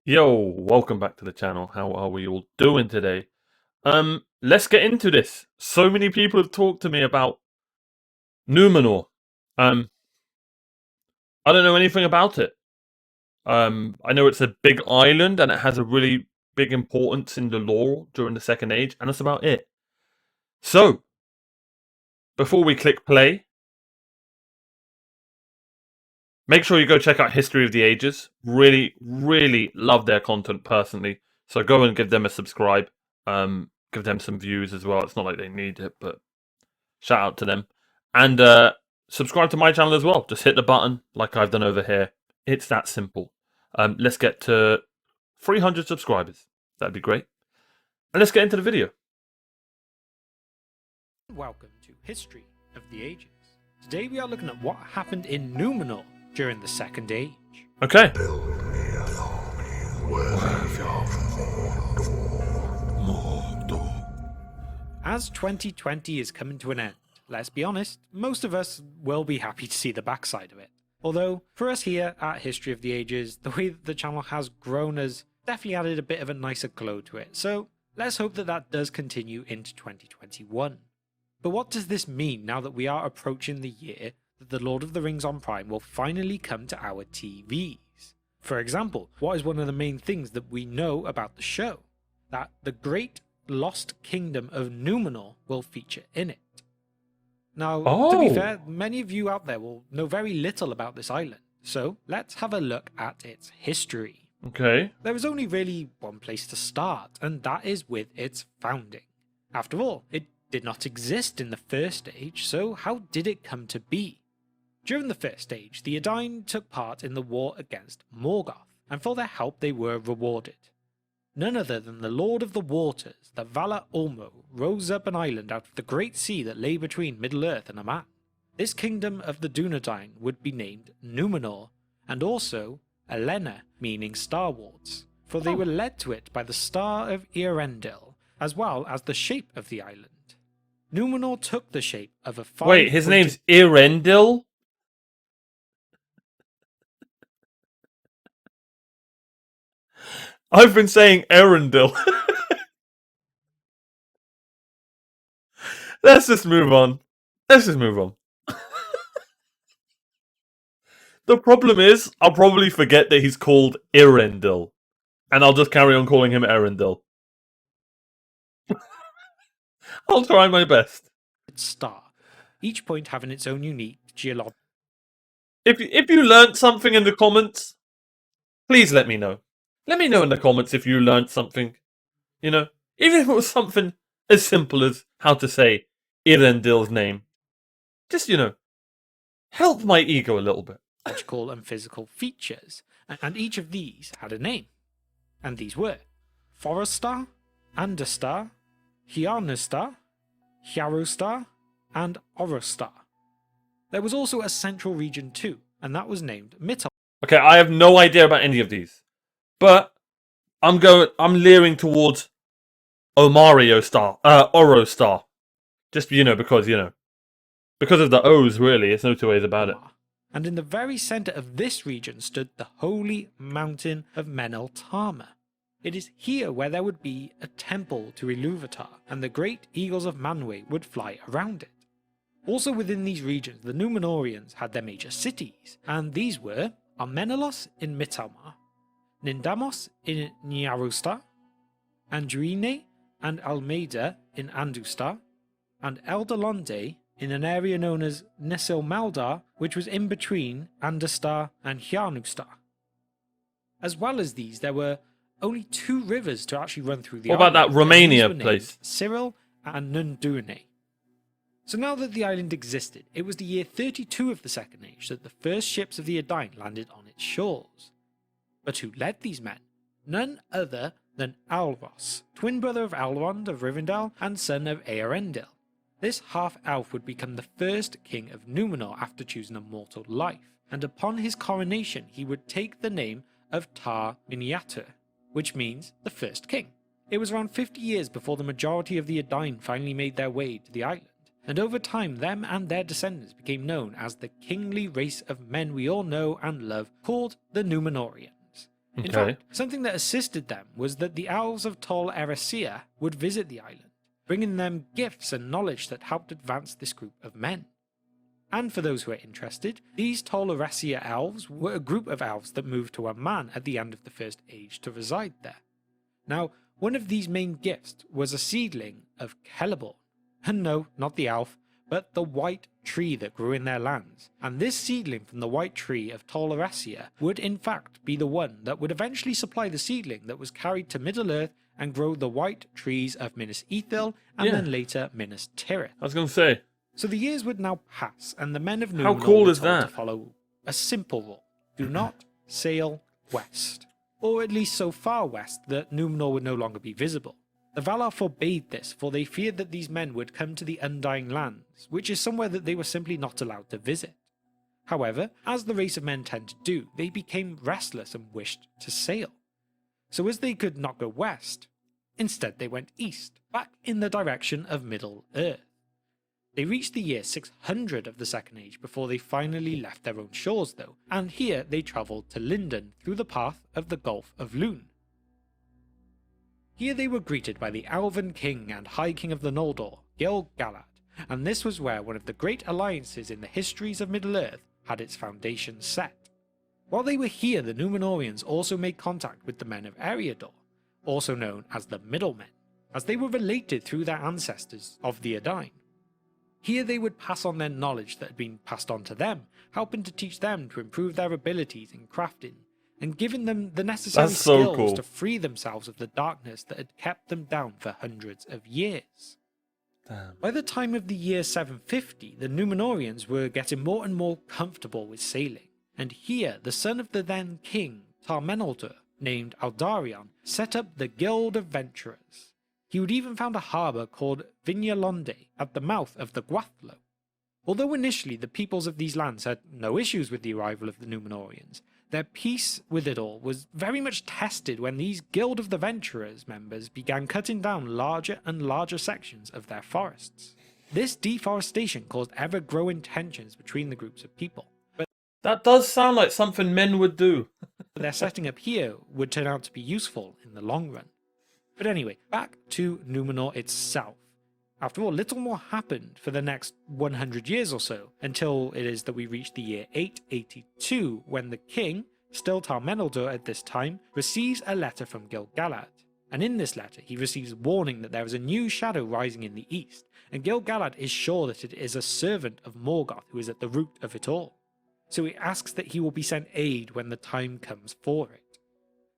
Yo, welcome back to the channel. How are we all doing today? Let's get into this. So many people have talked to me about Numenor. Um, I don't know anything about it. I know it's a big island and it has a really big importance in the lore during the Second Age, and that's about it. So, before we click play, make sure you go check out History of the Ages. Really, really love their content personally. So go and give them a subscribe. Give them some views as well. It's not like they need it, but shout out to them. And subscribe to my channel as well. Just hit the button like I've done over here. It's that simple. Let's get to 300 subscribers. That'd be great. And let's get into the video. Welcome to History of the Ages. Today we are looking at what happened in Numenor during the Second Age. Okay. As 2020 is coming to an end, let's be honest, most of us will be happy to see the backside of it. Although, for us here at History of the Ages, the way that the channel has grown has definitely added a bit of a nicer glow to it, so let's hope that that does continue into 2021. But what does this mean now that we are approaching the year that the Lord of the Rings on Prime will finally come to our TVs? For example, what is one of the main things that we know about the show? That the great lost kingdom of Numenor will feature in it. Now, to be fair, many of you out there will know very little about this island, so let's have a look at its history. Okay. There is only really one place to start, and that is with its founding. After all, it did not exist in the First Age, so how did it come to be? During the First Age, the Edain took part in the war against Morgoth, and for their help they were rewarded. None other than the Lord of the Waters, the Valar Ormo, rose up an island out of the great sea that lay between Middle-earth and Aman. This kingdom of the Dunedain would be named Numenor, and also Elena, meaning starwards, for they were led to it by the star of Eärendil, as well as the shape of the island. Numenor took the shape of a Wait, his name's Eärendil? I've been saying Eärendil. Let's just move on. The problem is, I'll probably forget that he's called Eärendil. And I'll just carry on calling him Eärendil. I'll try my best. Star, each point having its own unique geological. If you learnt something in the comments, please let me know. Let me know in the comments if you learnt something. You know, even if it was something as simple as how to say Eärendil's name. Just, help my ego a little bit. And physical features, and each of these had a name. And these were Forastar, Andastar, Hjarnastar, Hjarostar, and Orostar. There was also a central region too, and that was named Mittal. Okay, I have no idea about any of these, but I'm leering towards Orostar. Just because of the O's. Really, there's no two ways about it. And in the very centre of this region stood the holy mountain of Meneltarma. It is here where there would be a temple to Ilúvatar, and the great eagles of Manwë would fly around it. Also within these regions, the Númenóreans had their major cities, and these were Armenelos in Mittalmar, Nindamos in Niarostar, Andruine and Almeida in Andustar, and Eldalonde in an area known as Nesilmaldar, which was in between Andastar and Hjarnustar. As well as these, there were only two rivers to actually run through the island. What about that Romania place? Cyril and Nundune. So now that the island existed, it was the year 32 of the Second Age that the first ships of the Edain landed on its shores. But who led these men? None other than Alros, twin brother of Elrond of Rivendell and son of Eärendil. This half-elf would become the first king of Numenor after choosing a mortal life, and upon his coronation he would take the name of Tar Miniatur, which means the first king. It was around 50 years before the majority of the Edain finally made their way to the island, and over time them and their descendants became known as the kingly race of men we all know and love, called the Númenóreans. In Okay. fact, something that assisted them was that the elves of Tol Eressëa would visit the island, bringing them gifts and knowledge that helped advance this group of men. And for those who are interested, these Tol Eressëa elves were a group of elves that moved to Aman at the end of the First Age to reside there. Now, one of these main gifts was a seedling of Celeborn. And no, not the elf, but the white tree that grew in their lands. And this seedling from the white tree of Tol Eressëa would in fact be the one that would eventually supply the seedling that was carried to Middle-earth and grow the white trees of Minas Ithil and then later Minas Tirith. I was going to say. So the years would now pass, and the men of Numenor How cool were is told that? to follow a simple rule: do not sail west, or at least so far west that Numenor would no longer be visible. The Valar forbade this, for they feared that these men would come to the Undying Lands, which is somewhere that they were simply not allowed to visit. However, as the race of men tend to do, they became restless and wished to sail. So as they could not go west, instead they went east, back in the direction of Middle-earth. They reached the year 600 of the Second Age before they finally left their own shores though, and here they travelled to Lindon through the path of the Gulf of Lune. Here they were greeted by the Elven King and High King of the Noldor, Gil-galad, and this was where one of the great alliances in the histories of Middle-earth had its foundations set. While they were here, the Númenóreans also made contact with the men of Eriador, also known as the Middlemen, as they were related through their ancestors of the Edain. Here they would pass on their knowledge that had been passed on to them, helping to teach them to improve their abilities in crafting, and giving them the necessary That's so skills cool. to free themselves of the darkness that had kept them down for hundreds of years. Damn. By the time of the year 750, the Númenóreans were getting more and more comfortable with sailing, and here the son of the then king, Tar-Meneldur, named Aldarion, set up the Guild of Venturers. He would even found a harbour called Vignalonde at the mouth of the Gwathlo. Although initially the peoples of these lands had no issues with the arrival of the Númenóreans, their peace with it all was very much tested when these Guild of the Venturers members began cutting down larger and larger sections of their forests. This deforestation caused ever-growing tensions between the groups of people, but That does sound like something men would do. their setting up here would turn out to be useful in the long run. But anyway, back to Numenor itself. After all, little more happened for the next 100 years or so, until it is that we reach the year 882, when the king, still Tar-Meneldur at this time, receives a letter from Gil-galad. And in this letter, he receives warning that there is a new shadow rising in the east, and Gil-galad is sure that it is a servant of Morgoth who is at the root of it all. So he asks that he will be sent aid when the time comes for it.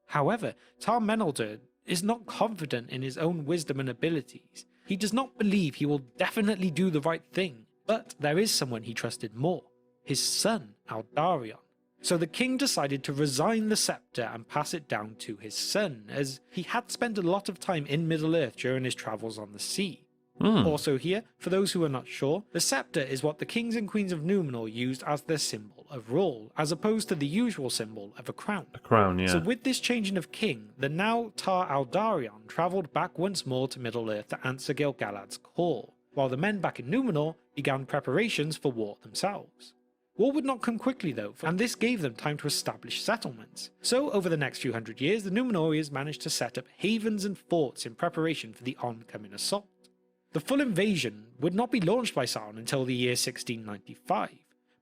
However, Tar-Meneldur is not confident in his own wisdom and abilities. He does not believe he will definitely do the right thing, but there is someone he trusted more, his son Aldarion. So the king decided to resign the scepter and pass it down to his son, as he had spent a lot of time in Middle-earth during his travels on the sea. Also here, for those who are not sure, the scepter is what the kings and queens of Numenor used as their symbol of rule, as opposed to the usual symbol of a crown. A crown, yeah. So with this changing of king, the now Tar Aldarion travelled back once more to Middle-earth to answer Gil-galad's call, while the men back in Numenor began preparations for war themselves. War would not come quickly though, and this gave them time to establish settlements. So over the next few hundred years, the Númenóreans managed to set up havens and forts in preparation for the oncoming assault. The full invasion would not be launched by Sauron until the year 1695,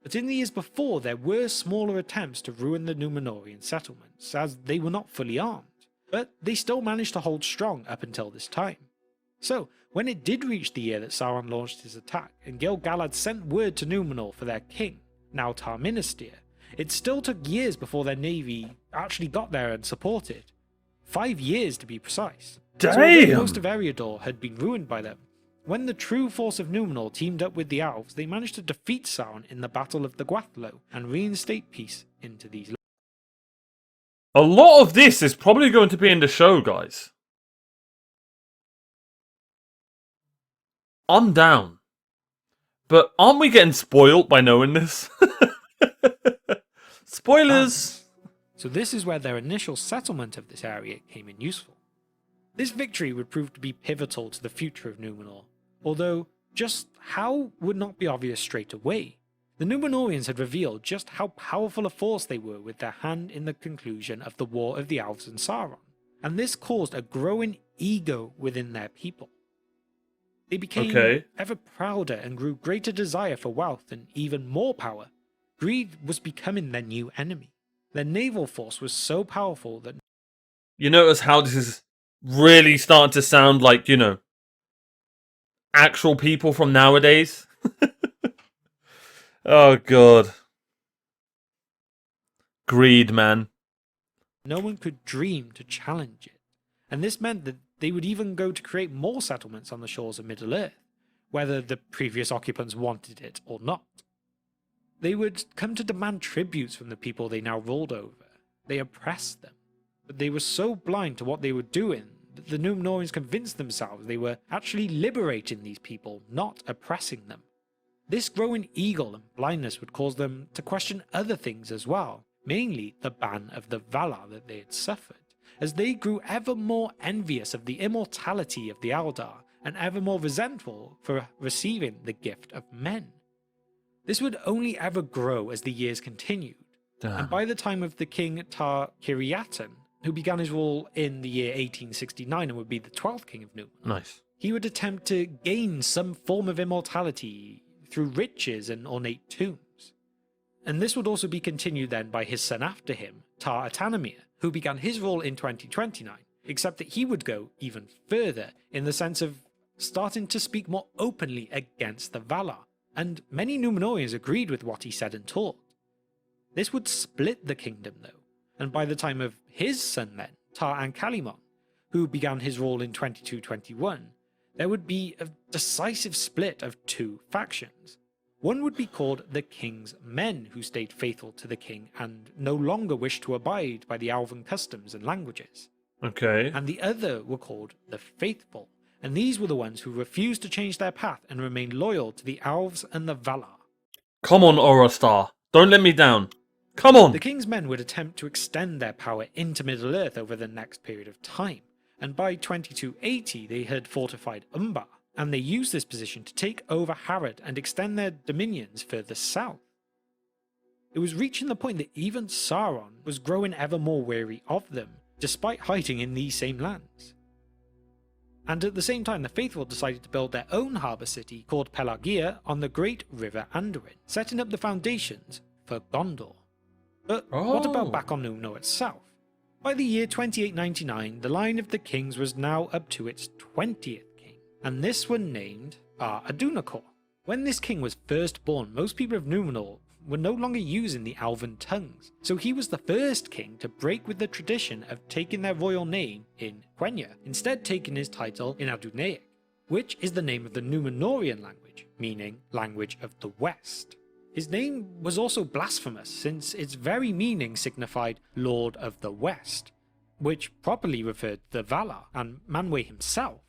but in the years before there were smaller attempts to ruin the Númenórean settlements, as they were not fully armed, but they still managed to hold strong up until this time. So, when it did reach the year that Sauron launched his attack, and Gil-galad sent word to Numenor for their king, now Tar-Minastir, it still took years before their navy actually got there and supported. 5 years to be precise. Damn! So although most of Eriador had been ruined by them, when the true force of Numenor teamed up with the elves, they managed to defeat Sauron in the Battle of the Gwathlo and reinstate peace into these lands. A lot of this is probably going to be in the show, guys. I'm down. But aren't we getting spoiled by knowing this? Spoilers! So this is where their initial settlement of this area came in useful. This victory would prove to be pivotal to the future of Numenor, although just how would not be obvious straight away. The Numenorians had revealed just how powerful a force they were with their hand in the conclusion of the War of the Elves and Sauron, and this caused a growing ego within their people. They became ever prouder and grew greater desire for wealth and even more power. Greed was becoming their new enemy. Their naval force was so powerful that... You notice how this is really starting to sound like, you know, actual people from nowadays? Oh, God. Greed, man. No one could dream to challenge it. And this meant that they would even go to create more settlements on the shores of Middle-earth, whether the previous occupants wanted it or not. They would come to demand tributes from the people they now ruled over. They oppressed them. But they were so blind to what they were doing that the Numenorians convinced themselves they were actually liberating these people, not oppressing them. This growing ego and blindness would cause them to question other things as well, mainly the ban of the Valar that they had suffered, as they grew ever more envious of the immortality of the Eldar and ever more resentful for receiving the gift of men. This would only ever grow as the years continued, and by the time of the king Tar-Kiriatan, who began his rule in the year 1869 and would be the 12th king of Numenor, he would attempt to gain some form of immortality through riches and ornate tombs. And this would also be continued then by his son after him, Tar-Atanamir, who began his rule in 2029, except that he would go even further in the sense of starting to speak more openly against the Valar, and many Numenorians agreed with what he said and taught. This would split the kingdom though, and by the time of his son then, Tar-Ankalimon, who began his rule in 2221, there would be a decisive split of two factions. One would be called the King's Men, who stayed faithful to the king and no longer wished to abide by the Elven customs and languages. And the other were called the Faithful, and these were the ones who refused to change their path and remained loyal to the Elves and the Valar. Come on, Orostar. Don't let me down. Come on! The King's Men would attempt to extend their power into Middle-earth over the next period of time, and by 2280 they had fortified Umbar, and they used this position to take over Harad and extend their dominions further south. It was reaching the point that even Sauron was growing ever more weary of them, despite hiding in these same lands. And at the same time, the Faithful decided to build their own harbour city called Pelagia on the great river Anduin, setting up the foundations for Gondor. But what about back on Numenor itself? By the year 2899, the line of the kings was now up to its 20th king, and this one named Ar-Adunakor. When this king was first born, most people of Numenor were no longer using the Elven tongues, so he was the first king to break with the tradition of taking their royal name in Quenya, instead taking his title in Adunaic, which is the name of the Numenorian language, meaning language of the West. His name was also blasphemous, since its very meaning signified Lord of the West, which properly referred to the Valar and Manwë himself.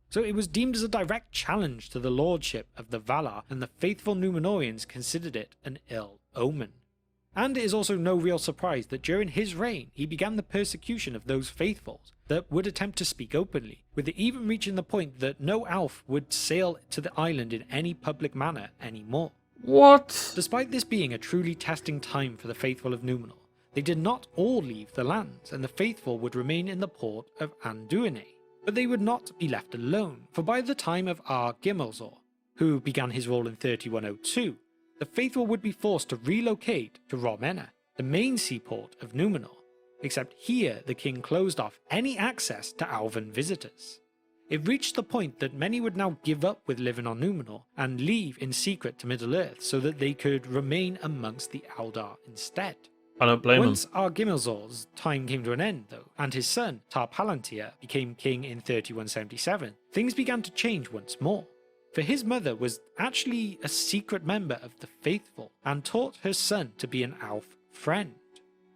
So it was deemed as a direct challenge to the lordship of the Valar, and the faithful Numenorians considered it an ill omen. And it is also no real surprise that during his reign he began the persecution of those faithfuls that would attempt to speak openly, with it even reaching the point that no elf would sail to the island in any public manner anymore. What? Despite this being a truly testing time for the faithful of Numenor, they did not all leave the lands, and the faithful would remain in the port of Anduin. But they would not be left alone, for by the time of Ar-Gimmelzor, who began his rule in 3102, the faithful would be forced to relocate to Romena, the main seaport of Numenor, except here the king closed off any access to elven visitors. It reached the point that many would now give up with living on Numenor and leave in secret to Middle-earth so that they could remain amongst the Eldar instead. I don't blame him. Once Ar-Gimmelzor's time came to an end, though, and his son, Tar-Palantir, became king in 3177, things began to change once more. For his mother was actually a secret member of the Faithful and taught her son to be an elf friend.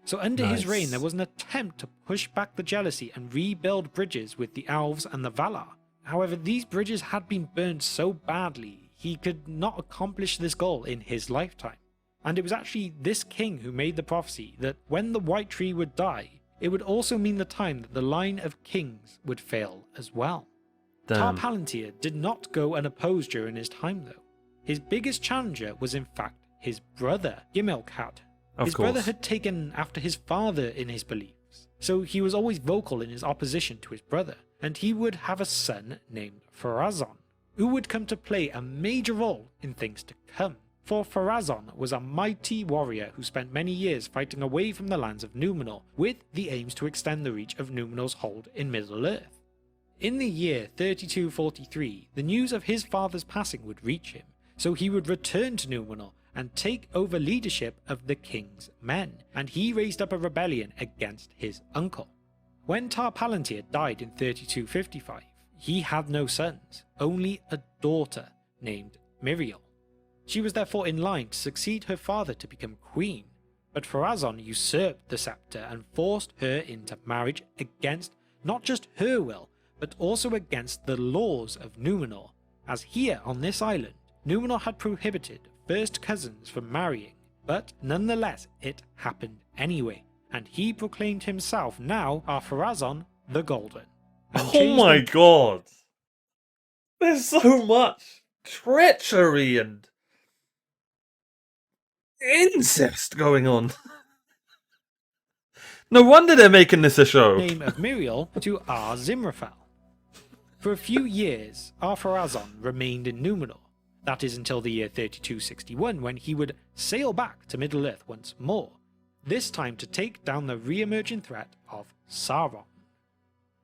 So under his reign there was an attempt to push back the jealousy and rebuild bridges with the elves and the Valar. However, these bridges had been burned so badly he could not accomplish this goal in his lifetime. And it was actually this king who made the prophecy that when the White Tree would die, it would also mean the time that the line of kings would fail as well. Tar-Palantir did not go unopposed during his time though. His biggest challenger was in fact his brother Gimilk had. His brother had taken after his father in his beliefs, so he was always vocal in his opposition to his brother, and he would have a son named Pharazôn, who would come to play a major role in things to come. For Pharazôn was a mighty warrior who spent many years fighting away from the lands of Numenor, with the aims to extend the reach of Numenor's hold in Middle-earth. In the year 3243, the news of his father's passing would reach him, so he would return to Numenor and take over leadership of the king's men, and he raised up a rebellion against his uncle. When Tar Palantir died in 3255, he had no sons, only a daughter named Miriel. She was therefore in line to succeed her father to become queen, but Pharazôn usurped the scepter and forced her into marriage against not just her will, but also against the laws of Numenor, as here on this island, Numenor had prohibited first cousins from marrying, but nonetheless it happened anyway, and he proclaimed himself now Ar-Pharazôn the Golden. Oh my god! There's so much treachery and incest going on. No wonder they're making this a show. Name of Miriel to Ar-Zimrafel. For a few years, Ar-Pharazôn remained in Numenor. That is until the year 3261, when he would sail back to Middle-earth once more, this time to take down the re-emerging threat of Sauron.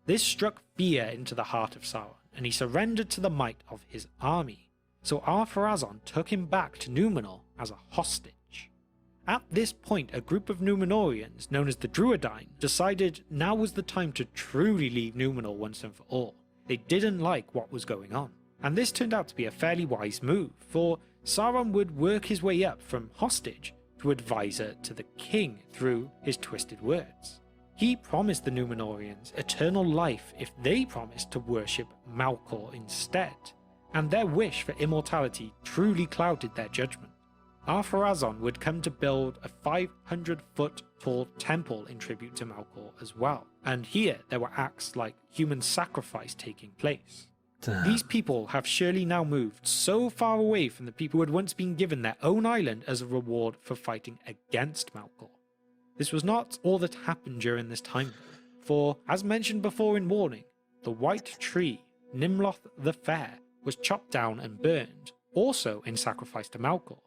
This struck fear into the heart of Sauron, and he surrendered to the might of his army, so Ar-Pharazôn took him back to Numenor as a hostage. At this point, a group of Numenorians, known as the Druidine, decided now was the time to truly leave Numenor once and for all. They didn't like what was going on, and this turned out to be a fairly wise move, for Sauron would work his way up from hostage to advisor to the king through his twisted words. He promised the Numenorians eternal life if they promised to worship Malkor instead, and their wish for immortality truly clouded their judgment. Ar-Pharazôn would come to build a 500-foot tall temple in tribute to Malkor as well, and here there were acts like human sacrifice taking place. These people have surely now moved so far away from the people who had once been given their own island as a reward for fighting against Malkor. This was not all that happened during this time, for, as mentioned before in Warning, the white tree, Nimloth the Fair, was chopped down and burned, also in sacrifice to Malkor.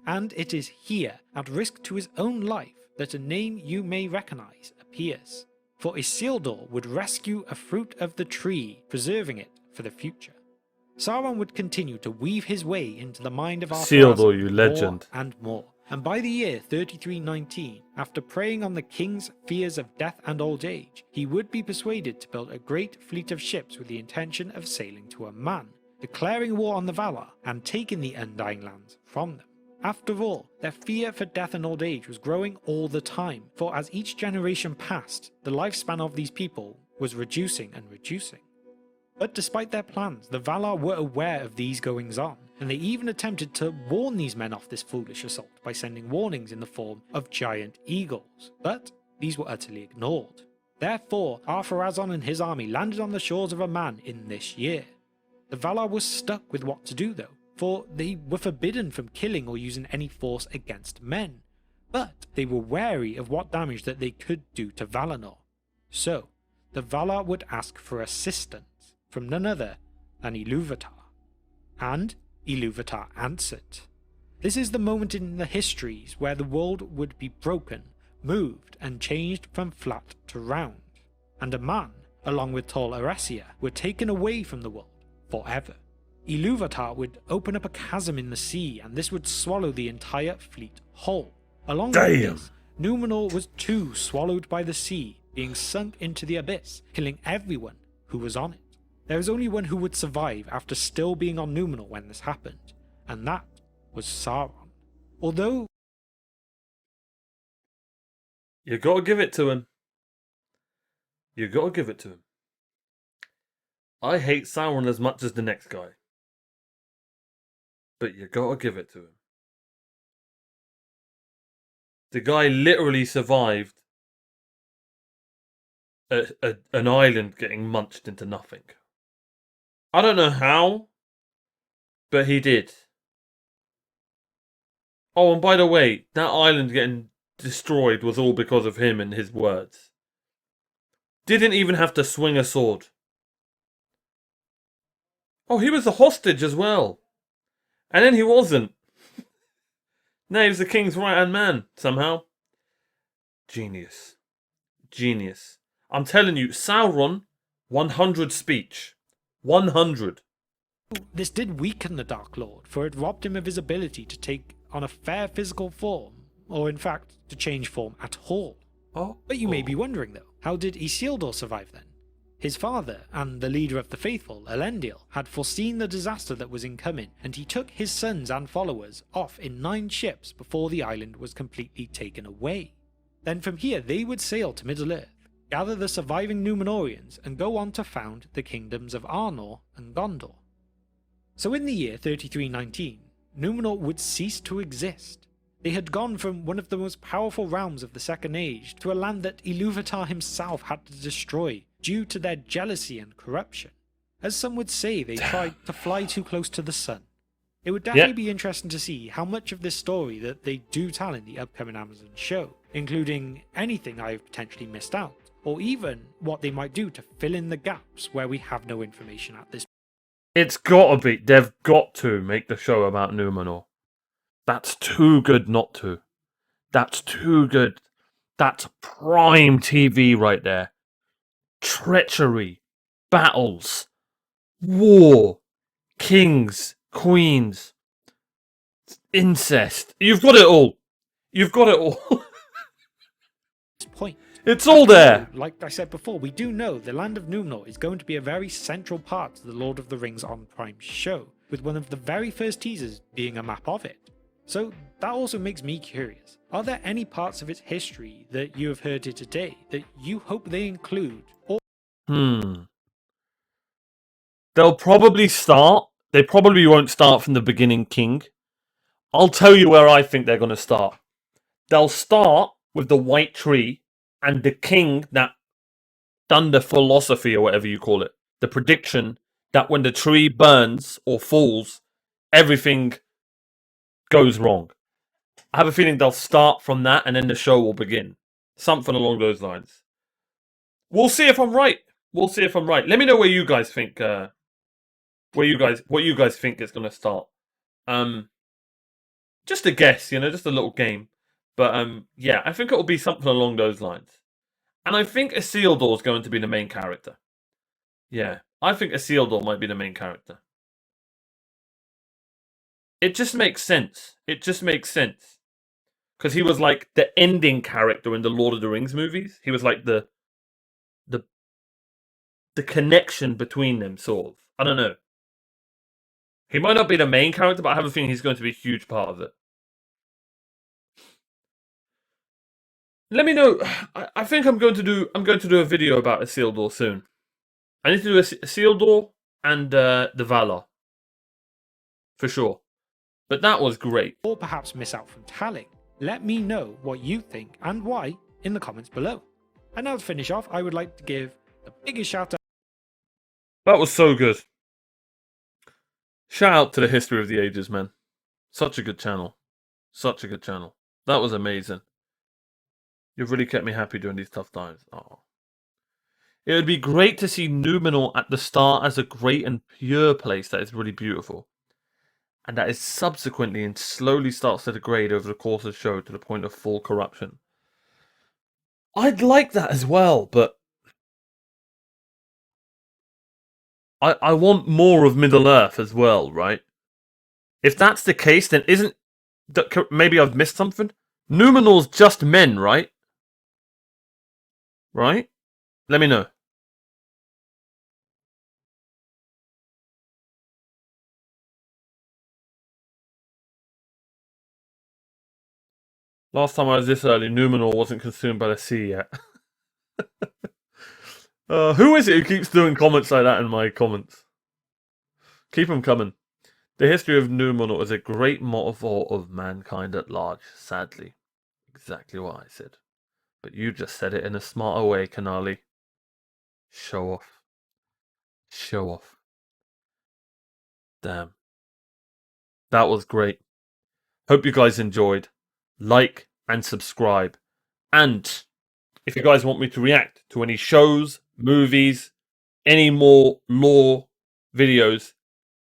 And it is here, at risk to his own life, that a name you may recognise appears. For Isildur would rescue a fruit of the tree, preserving it for the future. Sauron would continue to weave his way into the mind of Isildur, you legend. more and more. And by the year 3319, after preying on the king's fears of death and old age, he would be persuaded to build a great fleet of ships with the intention of sailing to Aman, declaring war on the Valar and taking the Undying Lands from them. After all, their fear for death and old age was growing all the time, for as each generation passed, the lifespan of these people was reducing and reducing. But despite their plans, the Valar were aware of these goings-on, and they even attempted to warn these men off this foolish assault by sending warnings in the form of giant eagles, but these were utterly ignored. Therefore, Ar-Pharazôn and his army landed on the shores of Aman in this year. The Valar were stuck with what to do though, for they were forbidden from killing or using any force against men, but they were wary of what damage that they could do to Valinor. So, the Valar would ask for assistance from none other than Ilúvatar. And Ilúvatar answered. This is the moment in the histories where the world would be broken, moved and changed from flat to round, and Aman, along with Tol Eressëa, were taken away from the world forever. Ilúvatar would open up a chasm in the sea, and this would swallow the entire fleet whole. Along with this, Numenor was too swallowed by the sea, being sunk into the abyss, killing everyone who was on it. There was only one who would survive after still being on Numenor when this happened, and that was Sauron. Although... You gotta give it to him. You gotta give it to him. I hate Sauron as much as the next guy. But you gotta give it to him. The guy literally survived an island getting munched into nothing. I don't know how, but he did. Oh, and by the way, that island getting destroyed was all because of him and his words. Didn't even have to swing a sword. Oh, he was a hostage as well. And then he wasn't. Now he was the king's right-hand man, somehow. Genius. Genius. I'm telling you, Sauron, 100 speech. 100. This did weaken the Dark Lord, for it robbed him of his ability to take on a fair physical form, or in fact, to change form at all. Oh. But you may be wondering though, how did Isildur survive then? His father, and the leader of the faithful, Elendil, had foreseen the disaster that was incoming, and he took his sons and followers off in 9 ships before the island was completely taken away. Then from here they would sail to Middle-earth, gather the surviving Numenorians, and go on to found the kingdoms of Arnor and Gondor. So in the year 3319, Numenor would cease to exist. They had gone from one of the most powerful realms of the Second Age to a land that Ilúvatar himself had to destroy due to their jealousy and corruption. As some would say, they tried to fly too close to the sun. It would definitely be interesting to see how much of this story that they do tell in the upcoming Amazon show, including anything I have potentially missed out, or even what they might do to fill in the gaps where we have no information at this. It's gotta be. They've got to make the show about Numenor. That's too good not to. That's too good. That's prime TV right there. Treachery, battles, war, kings, queens, incest. You've got it all. You've got it all. Point. It's all there. Like I said before, we do know the land of Numenor is going to be a very central part to the Lord of the Rings on Prime show, with one of the very first teasers being a map of it. So that also makes me curious. Are there any parts of its history that you have heard here today that you hope they include? Or They'll probably start. They probably won't start from the beginning king. I'll tell you where I think they're going to start. They'll start with the white tree and the king that done the philosophy or whatever you call it. The prediction that when the tree burns or falls, everything goes wrong. I have a feeling they'll start from that and then the show will begin. Something along those lines. We'll see if I'm right. We'll see if I'm right. Let me know where you guys think. What you guys think is going to start. Just a guess, just a little game. But yeah, I think it will be something along those lines. And I think Isildur is going to be the main character. Yeah, I think Isildur might be the main character. It just makes sense. It just makes sense. Because he was like the ending character in the Lord of the Rings movies. He was like the connection between them, sort of. I don't know. He might not be the main character, but I have a feeling he's going to be a huge part of it. Let me know. I think I'm going to do a video about Isildur soon. I need to do Isildur and the Valar. For sure. But that was great. or perhaps miss out from telling? Let me know what you think and why in the comments below. And now to finish off, I would like to give the biggest shout out. That was so good. Shout out to the History of the Ages, man. Such a good channel. Such a good channel. That was amazing. You've really kept me happy during these tough times. Oh. It would be great to see Numenor at the start as a great and pure place that is really beautiful. And that is subsequently and slowly starts to degrade over the course of the show to the point of full corruption. I'd like that as well, but I want more of Middle-earth as well, right? If that's the case, then isn't... Maybe I've missed something? Numenor's just men, right? Right? Let me know. Last time I was this early, Numenor wasn't consumed by the sea yet. Who is it who keeps doing comments like that in my comments? Keep them coming. The history of Numenor is a great metaphor of mankind at large, sadly. Exactly what I said. But you just said it in a smarter way, Kanali. Show off. Show off. Damn. That was great. Hope you guys enjoyed. Like and subscribe. And if you guys want me to react to any shows, movies, any more lore videos,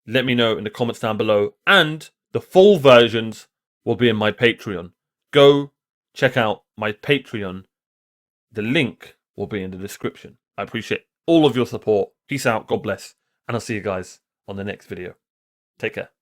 let me know in the comments down below. And the full versions will be in my Patreon. Go check out my Patreon. The link will be in the description. I appreciate all of your support. Peace out. God bless. And I'll see you guys on the next video. Take care.